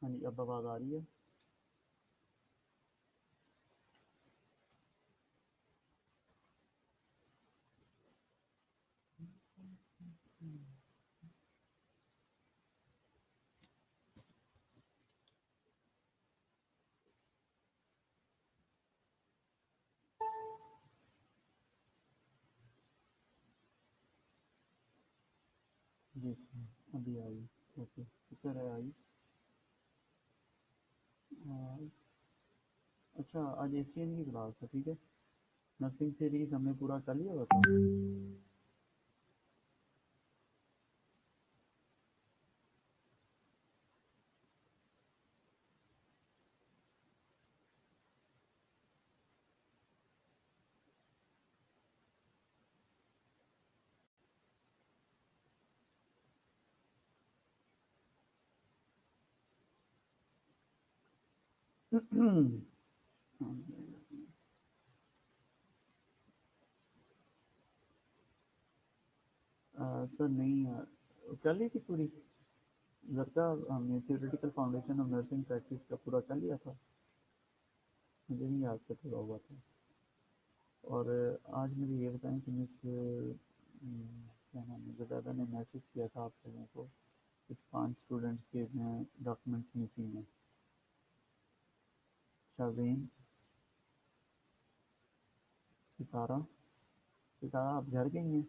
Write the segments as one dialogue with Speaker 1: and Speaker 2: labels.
Speaker 1: हाँ जी, अब आवाज़ आ रही है? जी सर, अभी आई। ओके, शुक्र है आई। आ, अच्छा, आज एसीएन की क्लास है, ठीक है। नर्सिंग थ्योरीज हमने पूरा कर लिया हुआ था। सर नहीं, कर ली थी पूरी। जबकि हमने theoretical foundation of nursing practice का पूरा कर लिया था। मुझे नहीं याद था, पूरा हुआ था। और आज मुझे ये बताएं कि मिस क्या नाम है, ज़ुबैदा ने मैसेज किया था आप लोगों को, कुछ 5 स्टूडेंट्स के डॉक्यूमेंट्स मिसिंग हैं। शाज़ीन, सितारा। सितारा, आप घर गई हैं?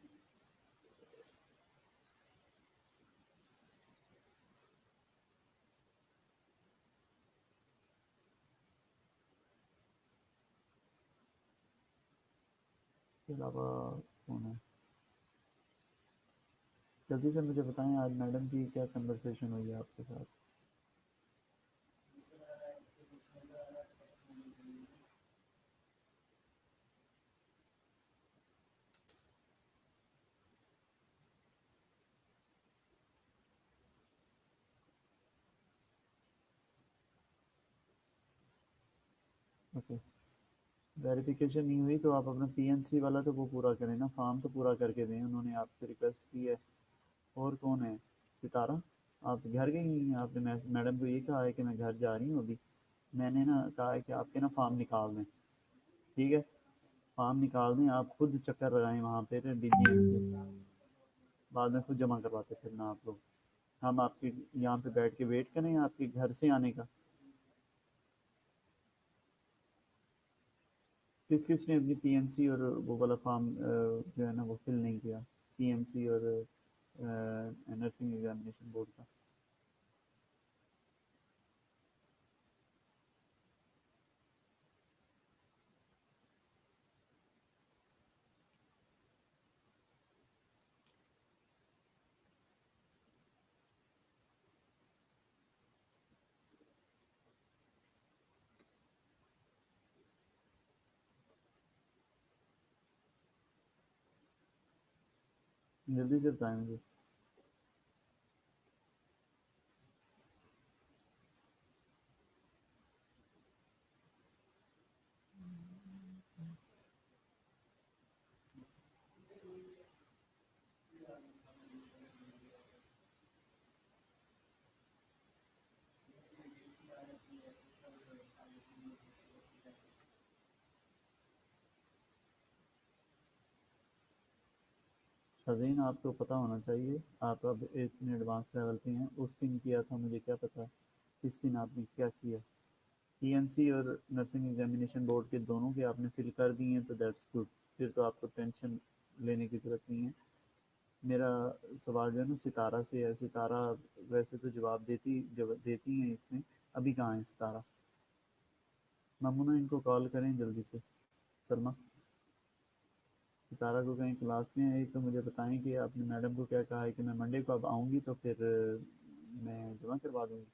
Speaker 1: इसके अलावा कौन है? जल्दी से मुझे बताएं, आज मैडम की क्या कन्वर्सेशन हुई है आपके साथ? ओके, वेरिफिकेशन नहीं हुई तो आप अपना पीएनसी वाला तो वो पूरा करें ना, फॉर्म तो पूरा करके दें, उन्होंने आपसे रिक्वेस्ट की है। और कौन है? सितारा, आप घर गई हैं? आपने मैडम को ये कहा है कि मैं घर जा रही हूँ अभी। मैंने ना कहा है कि आपके ना फॉर्म निकाल दें, ठीक है। फॉर्म निकाल दें, आप खुद चक्कर लगाएं वहाँ पे डीजीएम के, बाद में खुद जमा करवाते फिरना आप लोग। हम आपके यहाँ पे बैठ के वेट करें आपके घर से आने का? किस किस ने अपनी पीएनसी और वो वाला फॉर्म जो है ना वो फिल नहीं किया? पीएनसी और नर्सिंग एग्जामिनेशन बोर्ड का। जल्दी से बताएं मुझे। शजीन, आपको पता होना चाहिए, आप अब इतने एडवांस लेवल पे हैं। उस दिन किया था मुझे क्या पता, इस दिन आपने क्या किया? पीएनसी और नर्सिंग एग्जामिनेशन बोर्ड के दोनों के आपने फिल कर दिए हैं तो दैट्स गुड। फिर तो आपको टेंशन लेने की ज़रूरत नहीं है। मेरा सवाल जो है ना सितारा से है। सितारा वैसे तो जवाब देती हैं इसमें, अभी कहाँ है सितारा? मामूना, इनको कॉल करें जल्दी से। सलमा, सितारा को कहीं क्लास में है तो मुझे बताएं कि आपने मैडम को क्या कहा है कि मैं मंडे को अब आऊँगी तो फिर मैं जमा करवा दूँगी।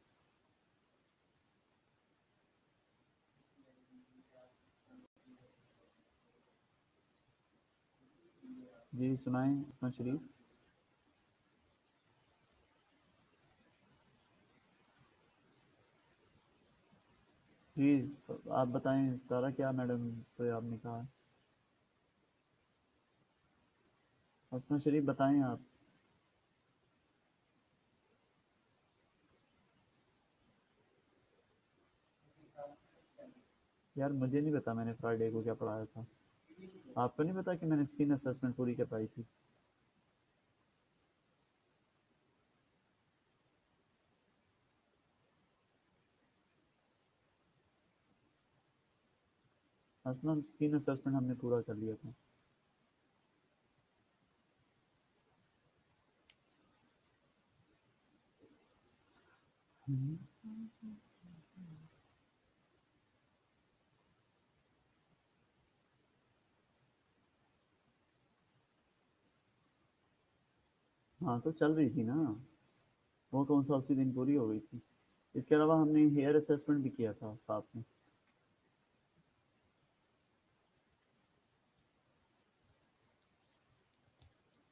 Speaker 1: जी सुनाएं अपना शरीफ। जी, आप बताएं सितारा, क्या मैडम से आपने कहा है? हसना शरीफ बताएं आप। यार मुझे नहीं पता मैंने फ्राइडे को क्या पढ़ाया था। आपको नहीं पता कि मैंने स्किन असेसमेंट पूरी करवाई थी? अपना स्किन असेसमेंट हमने पूरा कर लिया था। हम्म। हाँ तो चल रही थी ना, वो कौन सा उसी दिन पूरी हो गई थी। इसके अलावा हमने हेयर असेसमेंट भी किया था साथ में।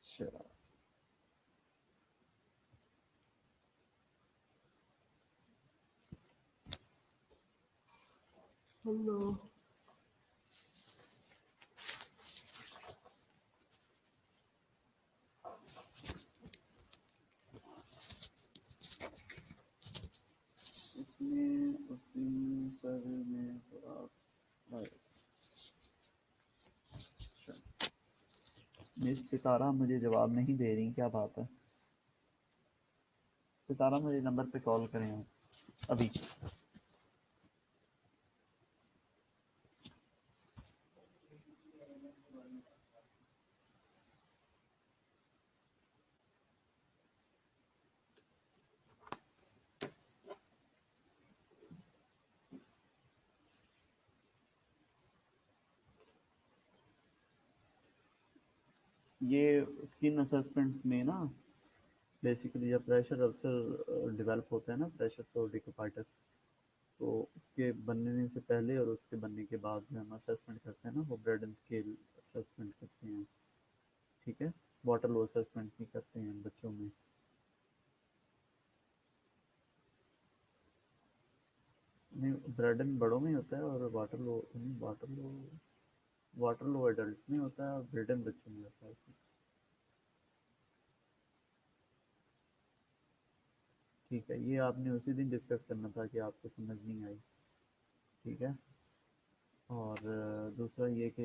Speaker 1: अच्छा। हेलो। इसमें उस दिन सर में थोड़ा अच्छा। मिस सितारा मुझे जवाब नहीं दे रही, क्या बात है? सितारा मुझे नंबर पे कॉल करें आप अभी। ये स्किन असेसमेंट में ना, बेसिकली जब प्रेशर अल्सर डेवलप होता है ना, प्रेशर सोडिकोपाइटिस, तो उसके बनने से पहले और उसके बनने के बाद में हम असेसमेंट करते हैं ना, वो ब्रेड एंड स्केल असेसमेंट करते हैं। ठीक है। वाटर लो असेसमेंट भी करते हैं बच्चों में। नहीं, ब्रेड एंड बड़ों में होता है और वाटर लो नहीं, वाटर लो एडल्ट में होता है और ब्रेड एंड बच्चों में होता है। ठीक है, ये आपने उसी दिन डिस्कस करना था कि आपको समझ नहीं आई। ठीक है। और दूसरा ये कि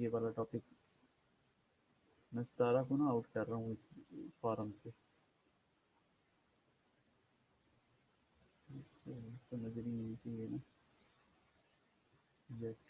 Speaker 1: ये वाला टॉपिक मैं सितारा को ना आउट कर रहा हूँ इस फॉरम से। इसको समझ नहीं है कि ये ना object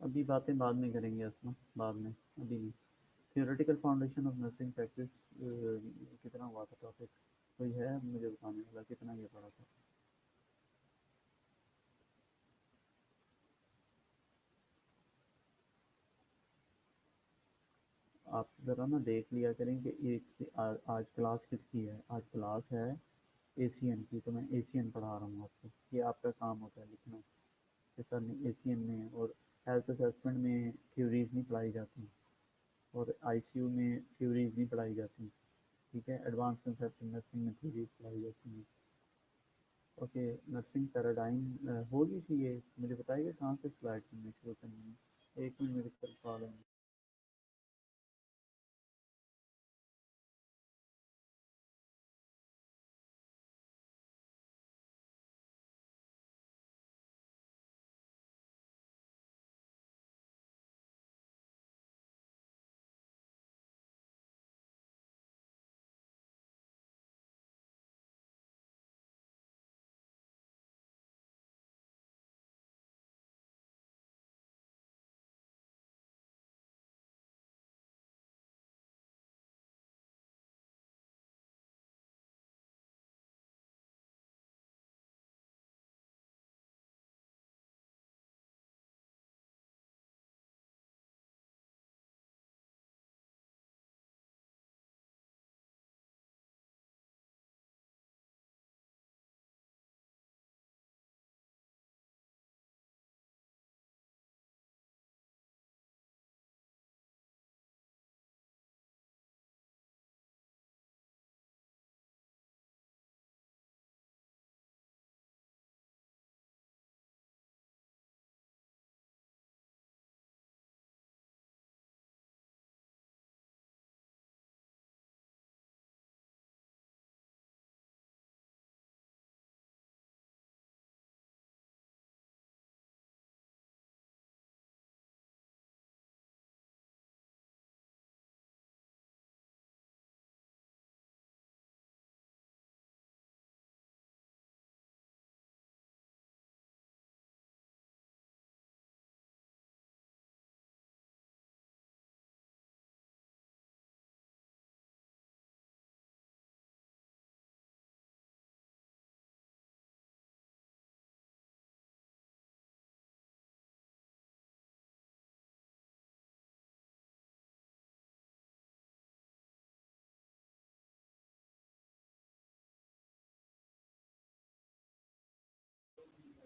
Speaker 1: अभी बातें बाद में करेंगे इसमें, बाद में, अभी नहीं। Theoretical foundation of nursing practice कितना हुआ था टॉपिक? कोई है मुझे बताने वाला कितना ये पढ़ा था? आप ज़रा ना देख लिया करें कि एक आज क्लास किसकी है। आज क्लास है एसीएन की, तो मैं एसीएन पढ़ा रहा हूँ आपको। ये आपका काम होता है लिखना कि सर ने एसीएन में और हेल्थ असेसमेंट में थ्योरीज नहीं पढ़ाई जाती, और आईसीयू में थ्योरीज नहीं पढ़ाई जाती। ठीक है, एडवांस कंसेप्ट नर्सिंग में थ्योरीज पढ़ाई जाती हैं। ओके। नर्सिंग पैराडाइम होगी थी ये, मुझे बताइए कहाँ से स्लाइड्स हमने शुरू करनी है। एक मिनट, मेरे कल कॉल है।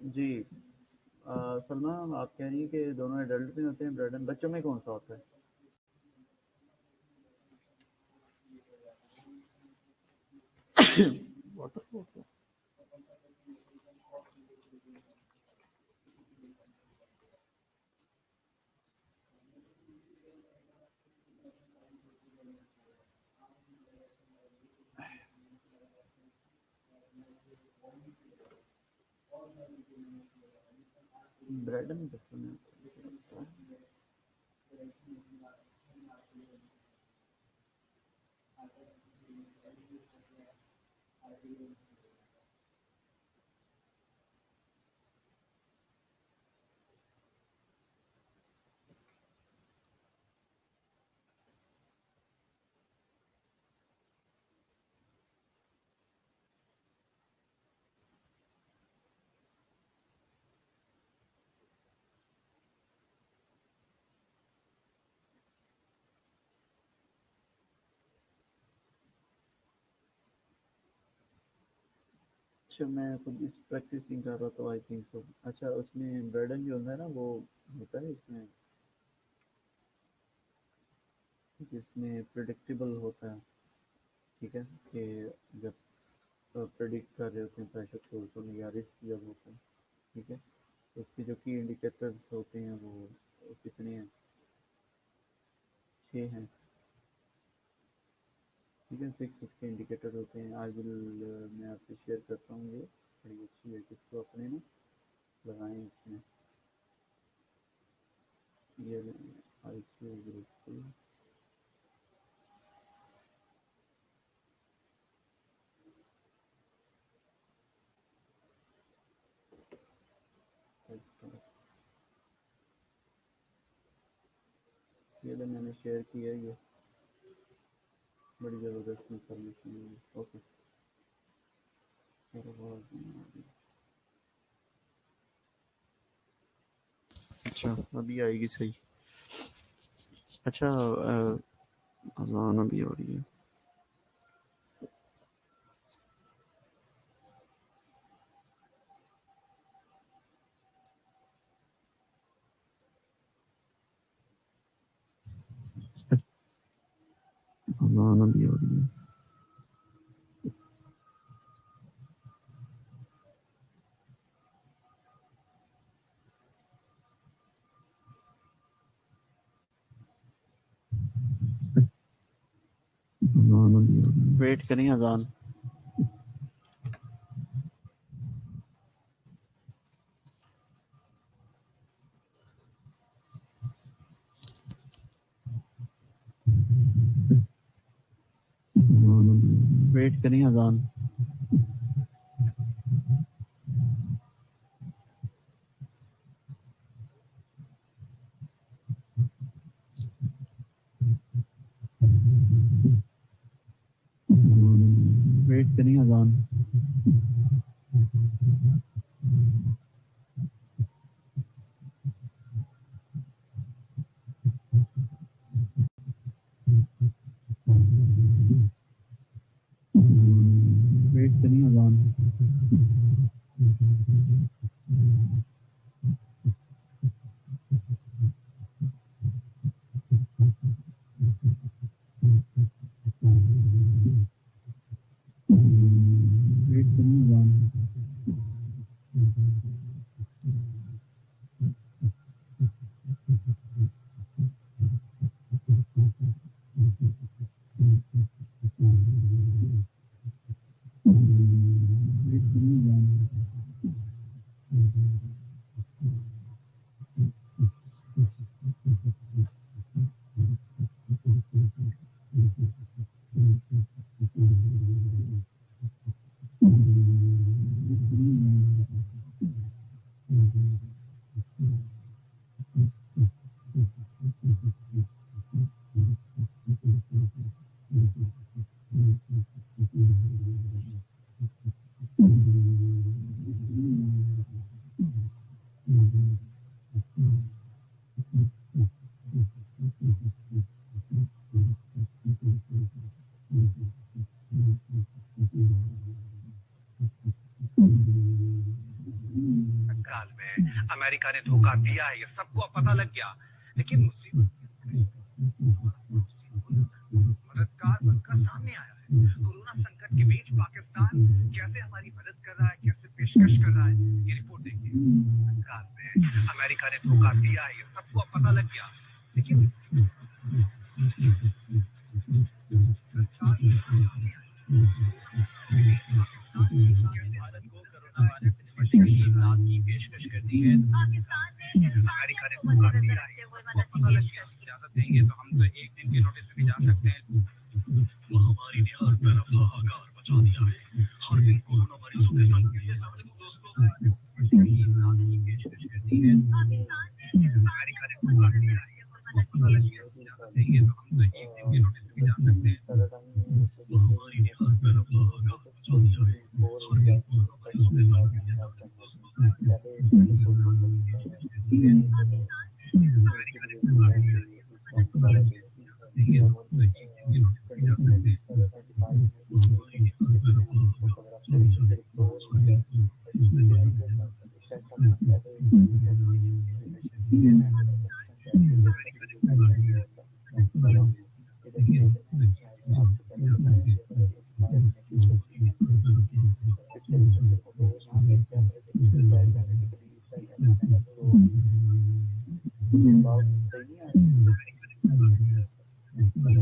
Speaker 1: जी। सलमा, आप कह रही हैं कि दोनों एडल्ट में होते हैं ब्रेडन, बच्चों में कौन सा होता है? वाटर होता है। ब्रेडन बच्चों में होता है। अच्छा, मैं खुद इस प्रैक्टिस नहीं कर रहा तो आई थिंक सो। अच्छा, उसमें ब्रेडन जो होता है ना वो होता है इसमें, जिसमें प्रिडिक्टेबल होता है। ठीक है, कि जब प्रेडिक्ट कर रहे होते हैं प्रेशर सोर्स होने या रिस्क जब होता है। ठीक है, तो उसके जो की इंडिकेटर्स होते हैं वो कितने हैं? 6 हैं। ठीक है, 6 उसके इंडिकेटर होते हैं। आई विल, मैं आपसे शेयर करता हूँ, ये बड़ी अच्छी है, किसको अपने ना लगाएं इसमें। ये आई सी ग्रुप ये तो मैंने शेयर किया है, ये बड़ी ज़बरदस्त इंफॉर्मेशन है। ओके, अच्छा अभी आएगी सही। अच्छा, अजान अभी हो रही है। अजान अभी हो रही है। अजान अभी हो रही है, वेट करें अजान। वेट करें अजान। वेट करें अजान। वेट करें अजान। वेट करें
Speaker 2: अमेरिका ने धोखा दिया है, ये सबको अब पता लग गया। लेकिन मुसीबत मददगार बनकर सामने आया है। कोरोना संकट के बीच पाकिस्तान कैसे हमारी मदद कर रहा है, कैसे पेशकश कर रहा है, ये रिपोर्ट देखिए। अमेरिका ने धोखा दिया है, ये सबको अब पता लग गया। लेकिन भारत को कोरोना वायरस से निपटने के लिए इमदाद की पेशकश कर दी है। अमेरिका ने धोखा दिया है, ये सबको अब पता लग गया। इजाजत देंगे तो हम तो एक दिन के नोटिस पे भी जा सकते हैं। महामारी ने हर तरफ हाहाकार मचा दिया है। हर दिन कोरोना मरीजों के संग दोस्तों इमदाद की पेशकश कर दी है। अमेरिका ने धोखा दिया है, ये सबको अब पता लग गया। इजाजत देंगे तो हम तो एक दिन के नोटिस पे भी जा सकते हैं। महामारी ने हर तरफ हाहाकार मचा दिया है। हर दिन कोरोना मरीजों के संग अमेरिका ने धोखा दिया है, ये सबको अब पता लग गया। इजाजत देंगे तो हम तो एक दिन के नोटिस पे भी जा सकते हैं। महामारी ने हर तरफ हाहाकार मचा दिया है। हर दिन कोरोना मरीजों के संग अमेरिका ने धोखा दिया है,
Speaker 1: बात सही नहीं आ रही।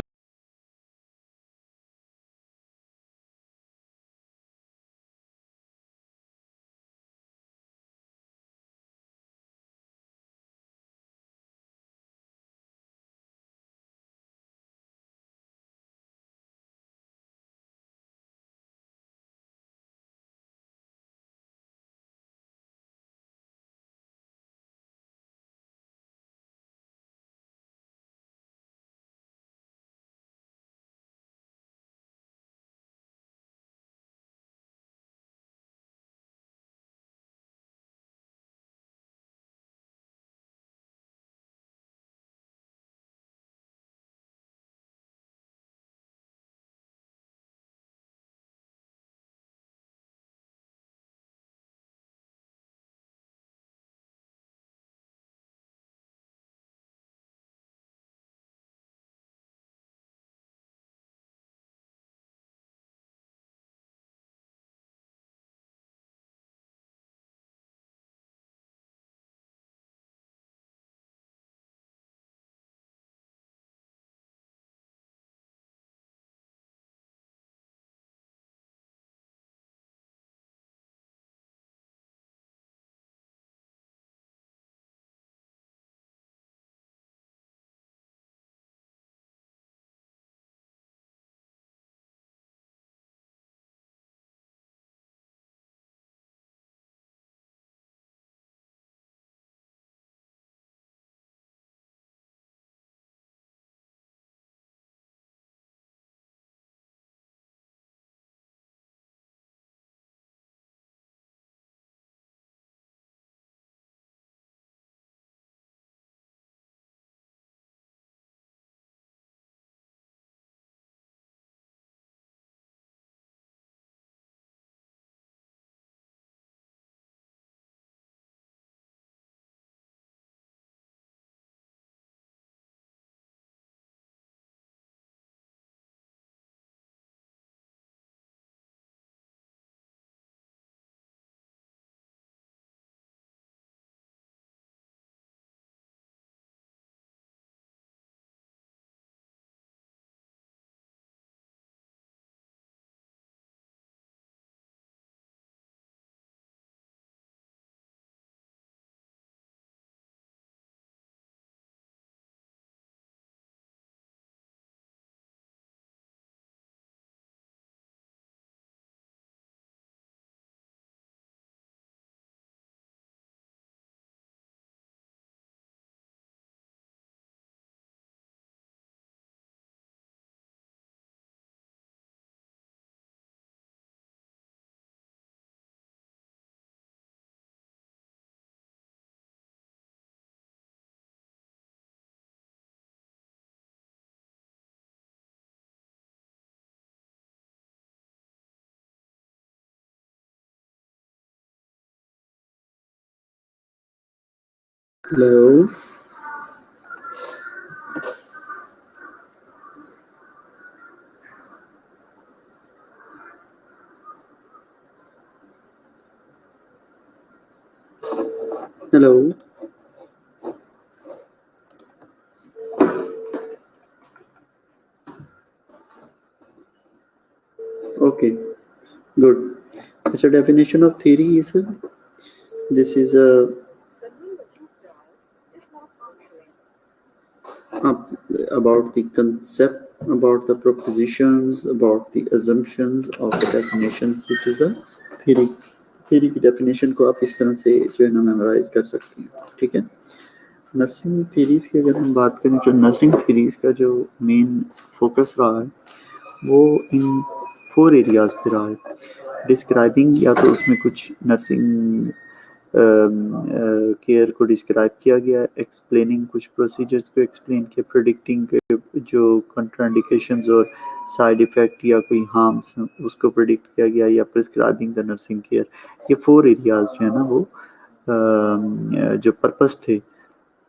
Speaker 1: Hello. Hello. Okay, good. So definition of theory is this is about the concept, about the propositions, about the assumptions of the definitions. This is a theory. theoरी की डेफिनेशन को आप इस तरह से जो है ना मेमोराइज कर सकते हैं, ठीक है। नर्सिंग थीरीज की अगर हम बात करें, जो नर्सिंग थीरीज का जो मेन फोकस रहा है वो इन 4 एरियाज पे रहा है। डिस्क्राइबिंग, या तो उसमें कुछ नर्सिंग केयर को डिस्क्राइब किया गया, एक्सप्लेनिंग कुछ प्रोसीजर्स को एक्सप्लेन किया, प्रिडिक्टिंग जो कंट्राइंडिकेशंस और साइड इफेक्ट या कोई हार्म्स उसको प्रिडिक्ट किया गया, या प्रिस्क्राइबिंग द नर्सिंग केयर। ये 4 एरियाज जो है ना वो जो पर्पस थे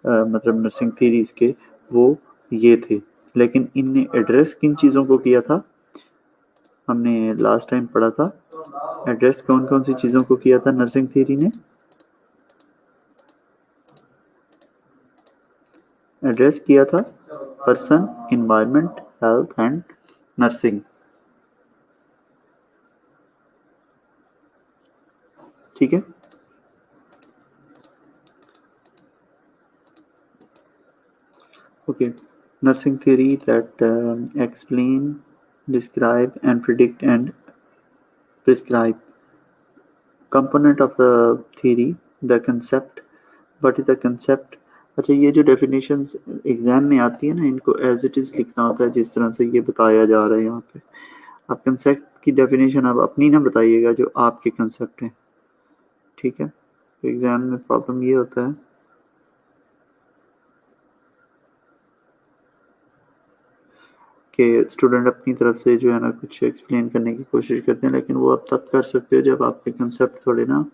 Speaker 1: मतलब नर्सिंग थीरीज के, वो ये थे। लेकिन इनने एड्रेस किन चीज़ों को किया था, हमने लास्ट टाइम पढ़ा था। एड्रेस कौन कौन सी चीज़ों को किया था नर्सिंग थ्योरी ने? एड्रेस किया था person, environment, health and nursing, ठीक है। Okay, nursing theory that explain, describe and predict and prescribe. Component of the theory, the concept. What is the concept? अच्छा, ये जो डेफिनेशंस एग्जाम में आती है ना, इनको एज इट इज़ लिखना होता है जिस तरह से ये बताया जा रहा है यहाँ पे। आप कंसेप्ट की डेफिनेशन आप अपनी ना बताइएगा, जो आपके कंसेप्ट हैं, ठीक है। एग्जाम में प्रॉब्लम ये होता है कि स्टूडेंट अपनी तरफ से जो है ना कुछ एक्सप्लेन करने की कोशिश करते हैं, लेकिन वो आप तब कर सकते हो जब आपके कंसेप्ट थोड़े ना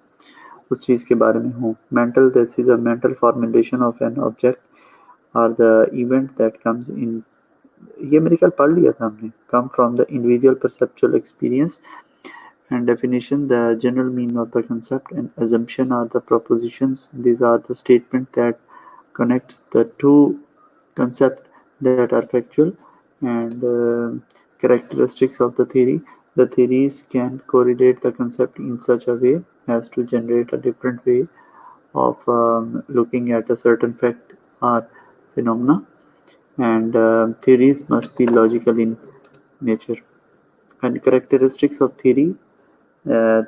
Speaker 1: उस चीज़ के बारे में हो। Mental, this is a mental formulation of an object और the event that comes in, ये मेरे ख्याल पढ़ लिया था हमने, come from the individual perceptual experience and definition. The general meaning of the concept and assumption are the propositions. These are the statement that connects the two concepts that are factual and characteristics of the theory. The theories can correlate the concept in such a way as to generate a different way of looking at a certain fact or phenomena, and theories must be logical in nature. And characteristics of theory.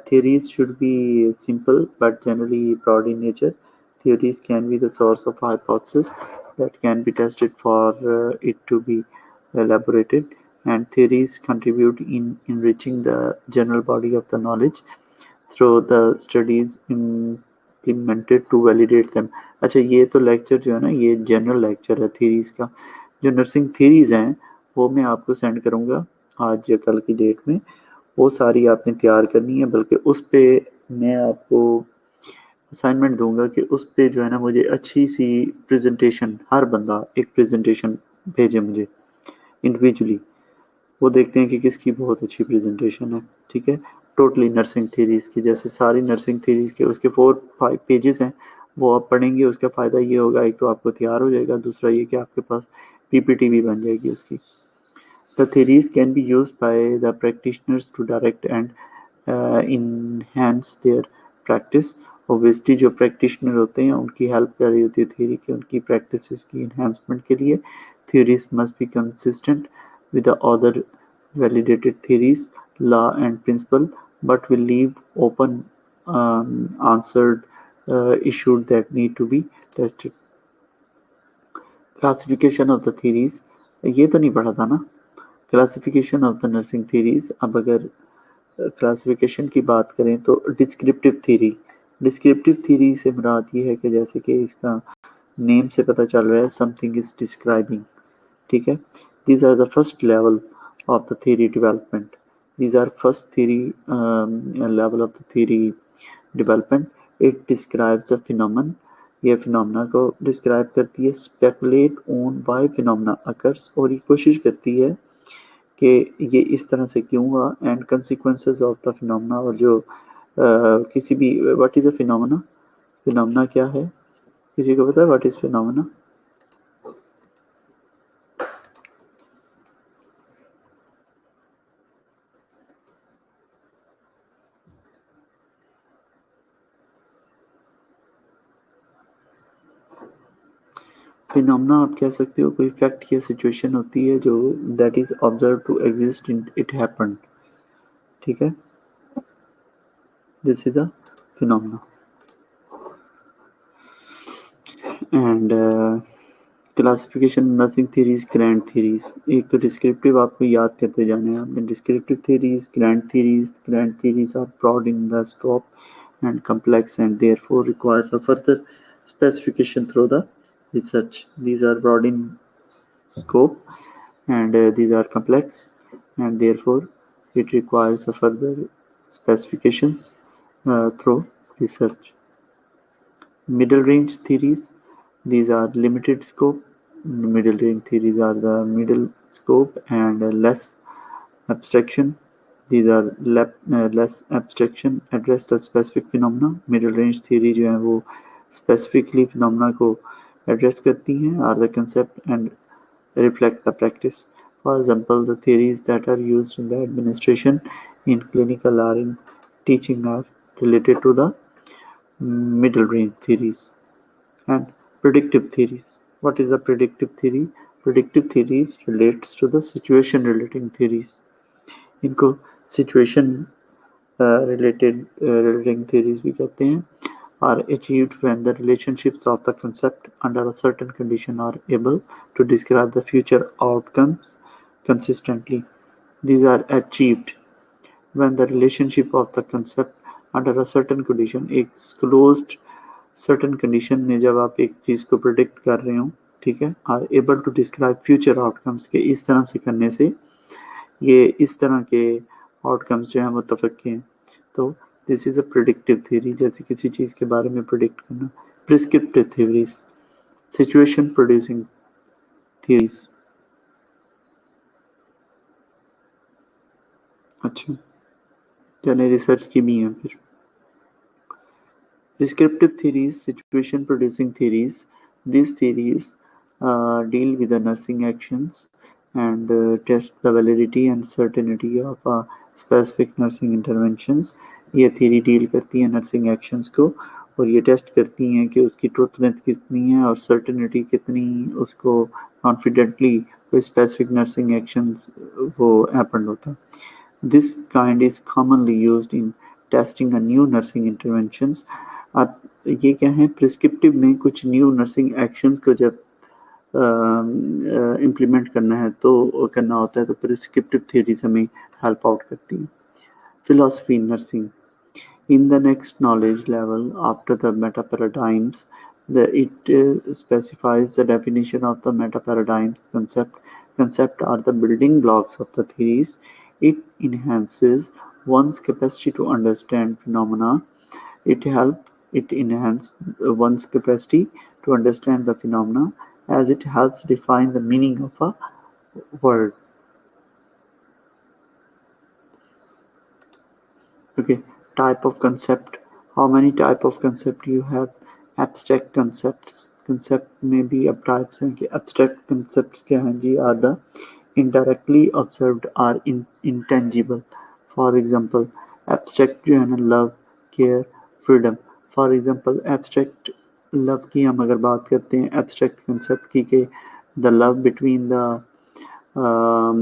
Speaker 1: Theories should be simple but generally broad in nature. Theories can be the source of hypotheses that can be tested for it to be elaborated, and theories contribute in enriching the general body of the knowledge through the studies implemented to validate them. अच्छा, ये तो lecture जो है ना, ये general lecture है theories का। जो नर्सिंग थीरीज हैं वो मैं आपको सेंड करूँगा आज या कल की डेट में, वो सारी आपने तैयार करनी है। बल्कि उस पे मैं आपको असाइनमेंट दूंगा कि उस पे जो है ना मुझे अच्छी सी प्रेजेंटेशन, हर बंदा एक प्रेजेंटेशन भेजे मुझे इंडिविजुअली, वो देखते हैं कि किसकी बहुत अच्छी प्रेजेंटेशन है, ठीक है। टोटली नर्सिंग थीरीज की, जैसे सारी नर्सिंग थीरीज के उसके 4-5 पेजेस हैं, वो आप पढ़ेंगे। उसका फ़ायदा ये होगा, एक तो आपको तैयार हो जाएगा, दूसरा ये कि आपके पास पीपीटी भी बन जाएगी उसकी। The theories can be used by the practitioners to direct and enhance their practice. Obviously जो practitioner होते हैं उनकी help कर रही होती है theory की, उनकी practices की enhancement के लिए। Theories must be consistent with the other validated theories, law and principle, but will leave open answered issues that need to be tested. Classification of the theories, ये तो नहीं पढ़ा था ना, classification of the nursing theories. अब अगर classification की बात करें तो डिस्क्रिप्टिव थीरी, डिस्क्रिप्टिव थीरी से मुराद ये है कि जैसे कि इसका नेम से पता चल रहा है, समथिंग इज डिस्क्राइबिंग, ठीक है। These are the first level of the theory development, these are first theory level of the theory development. It describes a phenomenon ये फिनोमेना को डिस्क्राइब करती है। Speculate on why phenomena occurs, और ये कोशिश करती है कि ये इस तरह से क्यों हुआ, and consequences of the phenomena, और जो किसी भी what is a phenomena, phenomena क्या है, किसी को पता है व्हाट इज फिनोमेना? फिनोमेना आप कह सकते हो कोई फैक्ट या सिचुएशन होती है जो that is observe to exist in it happened, ठीक है, this is a phenomena. And classification nursing theories, grand theories. एक तो डिस्क्रिप्टिव आपको याद करते जाना है आपने, descriptive theories, grand theories. Grand theories are broad in the scope and complex and therefore requires a further specification through the research. These are broad in scope and these are complex and therefore it requires a further specifications through research. Middle range theories, these are limited scope. Middle range theories are the middle scope and less abstraction. These are less abstraction, address the specific phenomena. Middle range theory जो है वो specifically phenomena को address करती हैं, are the concept and reflect the practice. For example, the theories that are used in the administration, in clinical or in teaching are related to the middle range theories. And predictive theories. What is a predictive theory? Predictive theories relates to the situation relating theories. इनको situation relating theories भी कहते हैं, are achieved when the relationships of the concept under a certain condition are able to describe the future outcomes consistently. These are achieved when the relationship of the concept under a certain condition, एक closed certain condition में जब आप एक चीज़ को predict कर रहे हो, ठीक है, are able to describe future outcomes, के इस तरह से करने से ये इस तरह के आउटकम्स जो हैं मुत्तफक के हैं, तो this is a predictive theory, जैसे किसी चीज़ के बारे में प्रिडिक्ट करना। Prescriptive theories, situation producing theories. अच्छा, चले रिसर्च की भी हैं फिर। Descriptive theories, situation producing theories. These theories deal with the nursing actions and test the validity and certainty of specific nursing interventions. ये theory deal करती है nursing actions को और ये test करती हैं कि उसकी truthfulness कितनी है और certainty कितनी उसको confidently कोई specific nursing actions वो happen होता है. This kind is commonly used in testing a new nursing interventions. अब ये क्या है, प्रिस्क्रिप्टिव में कुछ न्यू नर्सिंग एक्शंस को जब इम्प्लीमेंट करना है तो करना होता है तो प्रिस्क्रिप्टिव थ्योरीज हमें हेल्प आउट करती है. Philosophy in nursing. In the next knowledge level after the meta paradigms, it specifies the definition of the meta paradigms concept. Concept are the building blocks of the theories. It enhances one's capacity to understand phenomena. It enhances one's capacity to understand the phenomena as it helps define the meaning of a word. Okay, type of concept. How many type of concept you have? Abstract concepts. Concept में भी अब types हैं कि abstract concepts क्या हैं जी, are the indirectly observed are intangible. For example, abstract जो है ना, love, care, freedom. For example, abstract love की हम अगर बात करते हैं, abstract concept की कि the love between the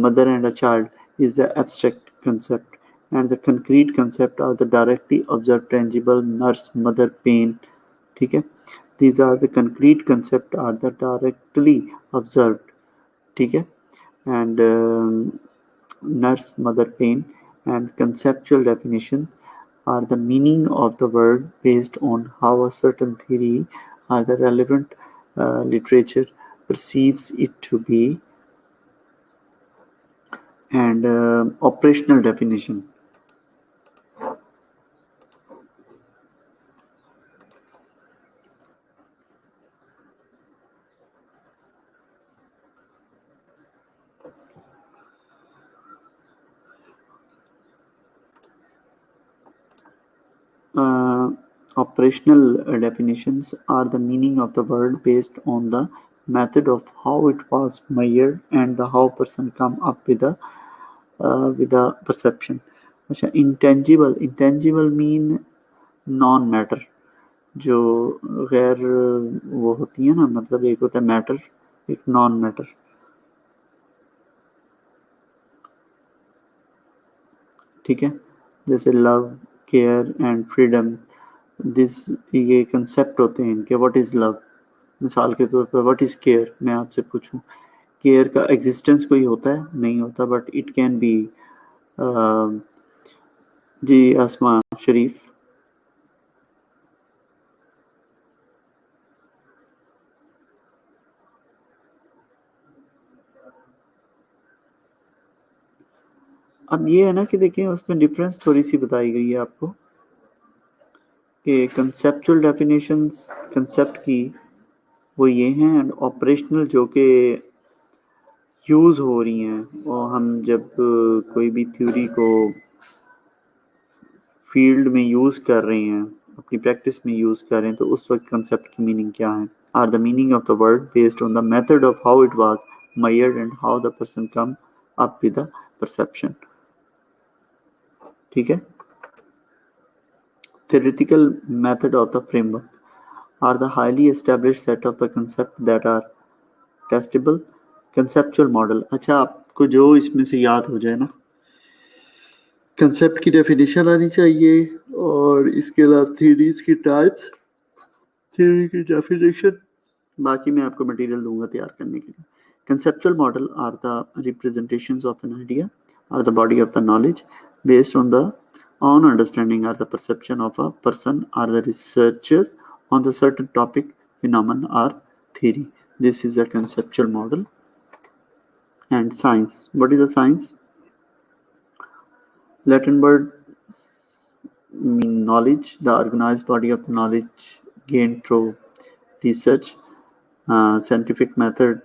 Speaker 1: mother and a child is the abstract concept, and the concrete concept are the directly observed tangible nurse mother pain. ठीक है, these are the concrete concept are the directly observed, ठीक है, and nurse mother pain, and conceptual definition are the meaning of the word based on how a certain theory or the relevant literature perceives it to be, and operational definition. Operational definitions are the meaning of the word based on the method of how it was measured and the how person come up with the perception. अच्छा, intangible mean non matter, जो गैर वो होती है ना, मतलब एक होता है मैटर, एक नॉन मैटर। ठीक है, जैसे लव, केयर एंड फ्रीडम, ये कंसेप्ट होते हैं इनके। व्हाट इज लव, मिसाल के तौर पर व्हाट इज केयर, मैं आपसे पूछूं केयर का एग्जिस्टेंस कोई होता है? नहीं होता, बट इट कैन बी। जी आसमा शरीफ। अब ये है ना कि देखिए उसमें डिफरेंस थोड़ी सी बताई गई है आपको कि कंसेप्चुअल डेफिनेशंस कंसेप्ट की वो ये हैं, एंड ऑपरेशनल जो कि यूज़ हो रही हैं, और हम जब कोई भी थ्योरी को फील्ड में यूज़ कर रहे हैं, अपनी प्रैक्टिस में यूज़ कर रहे हैं, तो उस वक्त कंसेप्ट की मीनिंग क्या है? Are the meaning of the word based on the method of how it was measured and how the person come up with the perception। ठीक है, theoretical method of the framework are the highly established set of the concept that are testable। conceptual model, अच्छा आपको जो इसमें से याद हो जाए ना, कंसेप्ट की डेफिनेशन आनी चाहिए, और इसके अलावा थ्योरीज की टाइप्स, थ्योरी की डेफिनेशन, बाकी मैं आपको मटेरियल दूंगा तैयार करने के लिए। Conceptual model are the representations of an idea are the body of the knowledge based on the on understanding or the perception of a person or the researcher on the certain topic, phenomenon or theory. This is a conceptual model. And science, what is the science? Latin word mean knowledge, the organized body of knowledge gained through research, scientific method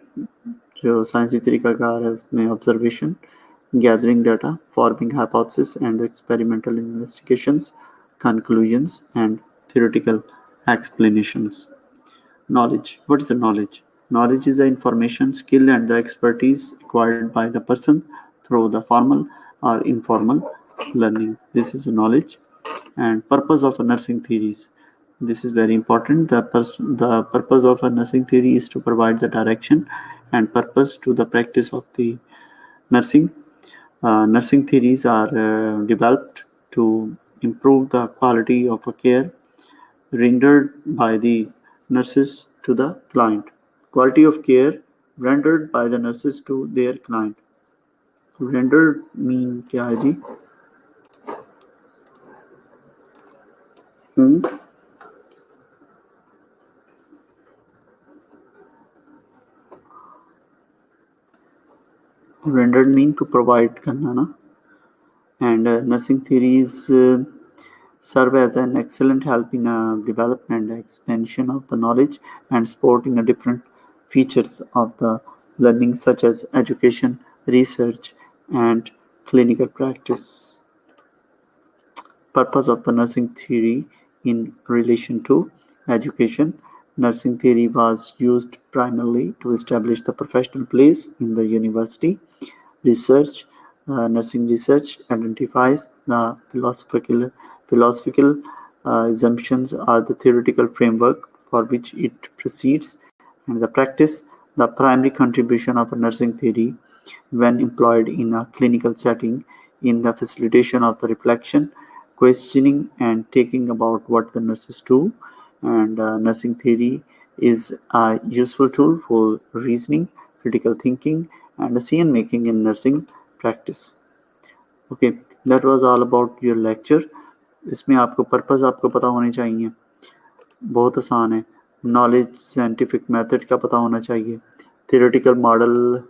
Speaker 1: जो साइंसी तरीकाकार है उसमें observation, gathering data, forming hypotheses and experimental investigations, conclusions and theoretical explanations. Knowledge, what is the knowledge? Knowledge is the information, skill and the expertise acquired by the person through the formal or informal learning. This is the knowledge. And purpose of nursing theories, this is very important. The purpose of a nursing theory is to provide the direction and purpose to the practice of the nursing. Nursing theories are developed to improve the quality of a care rendered by the nurses to the client. Quality of care rendered by the nurses to their client. Rendered mean क्या है जी? Rendered mean to provide करना ना, and nursing theories serve as an excellent help in development and expansion of the knowledge and supporting the different features of the learning such as education, research and clinical practice. Purpose of the nursing theory in relation to education. Nursing theory was used primarily to establish the professional place in the university. Research, nursing research identifies the philosophical assumptions or the theoretical framework for which it proceeds, and the practice, the primary contribution of a nursing theory when employed in a clinical setting in the facilitation of the reflection, questioning and taking about what the nurses do. And nursing theory is a useful tool for reasoning, critical thinking and decision making in nursing practice. Okay, that was all about your lecture. इसमें आपको purpose आपको पता होने चाहिए, बहुत आसान है। Knowledge, scientific method का पता होना चाहिए, theoretical model,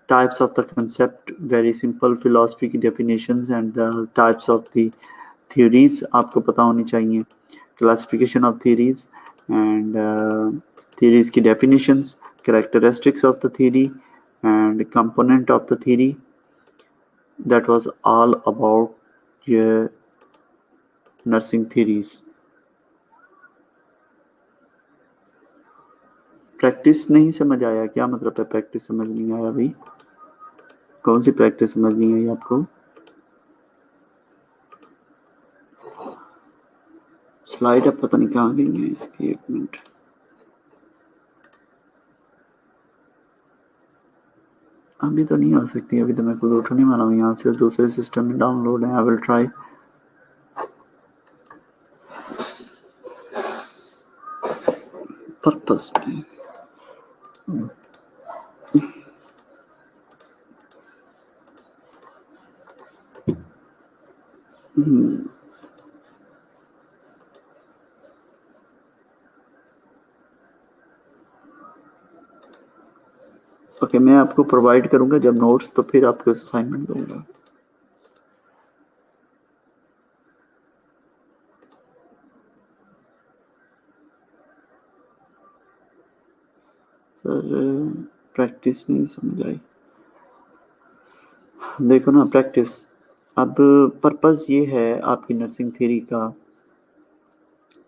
Speaker 1: types of the concept, very simple, philosophy की definitions and the types of the theories आपको पता होनी चाहिए, classification of theories and theories की definitions, characteristics of the theory and component of the theory. That was all about your nursing theories. Practice नहीं समझ आया, क्या मतलब है प्रैक्टिस समझ नहीं आया? अभी कौन सी प्रैक्टिस समझ नहीं आई आपको? स्लाइड अब पता नहीं कहाँ गई है इसकी, एक मिनट। अभी तो नहीं आ सकती, अभी तो मैं खुद उठने वाला हूँ यहाँ से, दूसरे सिस्टम में डाउनलोड है। I will try. पर्पस में ओके, मैं आपको प्रोवाइड करूंगा जब नोट्स, तो फिर आपको असाइनमेंट दूंगा। सर प्रैक्टिस नहीं समझ आई। देखो ना प्रैक्टिस, अब पर्पस ये है आपकी नर्सिंग थ्योरी का,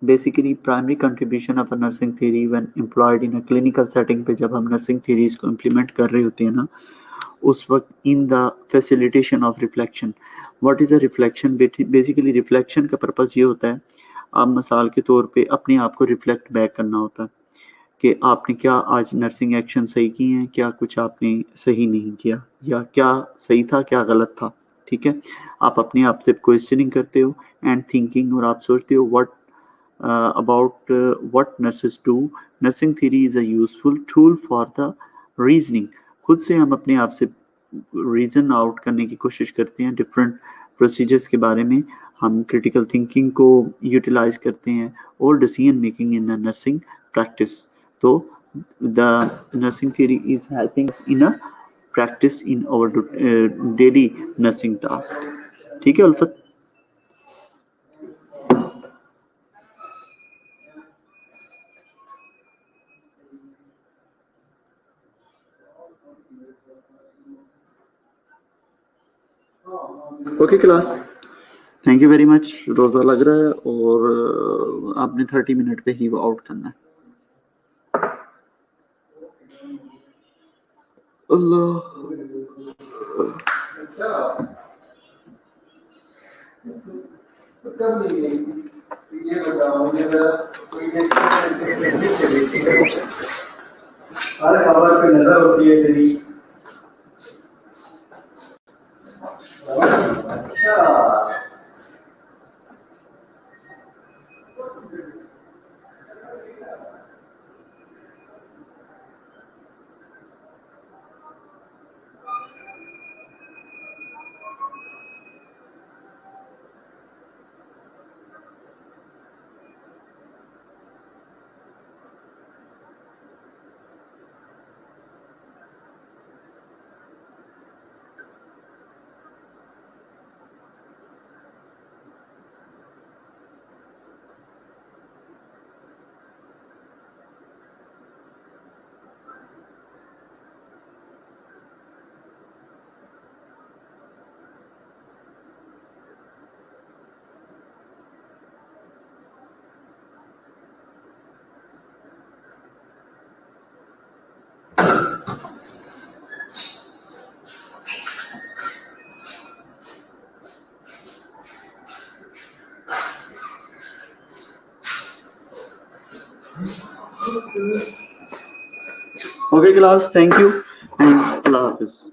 Speaker 1: basically primary contribution of a nursing theory when employed in a clinical setting पे जब हम नर्सिंग थ्योरीज को इम्प्लीमेंट कर रहे होते हैं ना, उस वक्त in the facilitation of reflection. What is the reflection? Basically reflection का पर्पस ये होता है, आप मिसाल के तौर पे अपने आप को रिफ्लेक्ट बैक करना होता है कि आपने क्या आज नर्सिंग एक्शन सही किए हैं, क्या कुछ आपने सही नहीं किया, या क्या सही था क्या गलत था। ठीक है, आप अपने आप से क्वेश्चनिंग करते हो एंड थिंकिंग, और आप सोचते हो what about what nurses do. Nursing theory is a useful tool for the reasoning. खुद से हम अपने आप से रीजन आउट करने की कोशिश करते हैं, डिफरेंट प्रोसीजर्स के बारे में हम क्रिटिकल थिंकिंग को यूटिलाइज करते हैं, और decision making in the nursing practice. तो the nursing theory is helping in a practice in our daily nursing task. ठीक है Ulfat? Okay class, thank you very much. रोज़ा लग रहा है और आपने 30 मिनट पे ही आउट करना है। अल्लाह अरे खबर पे नजर होती है तेरी। Okay class, thank you and Allah Hafiz.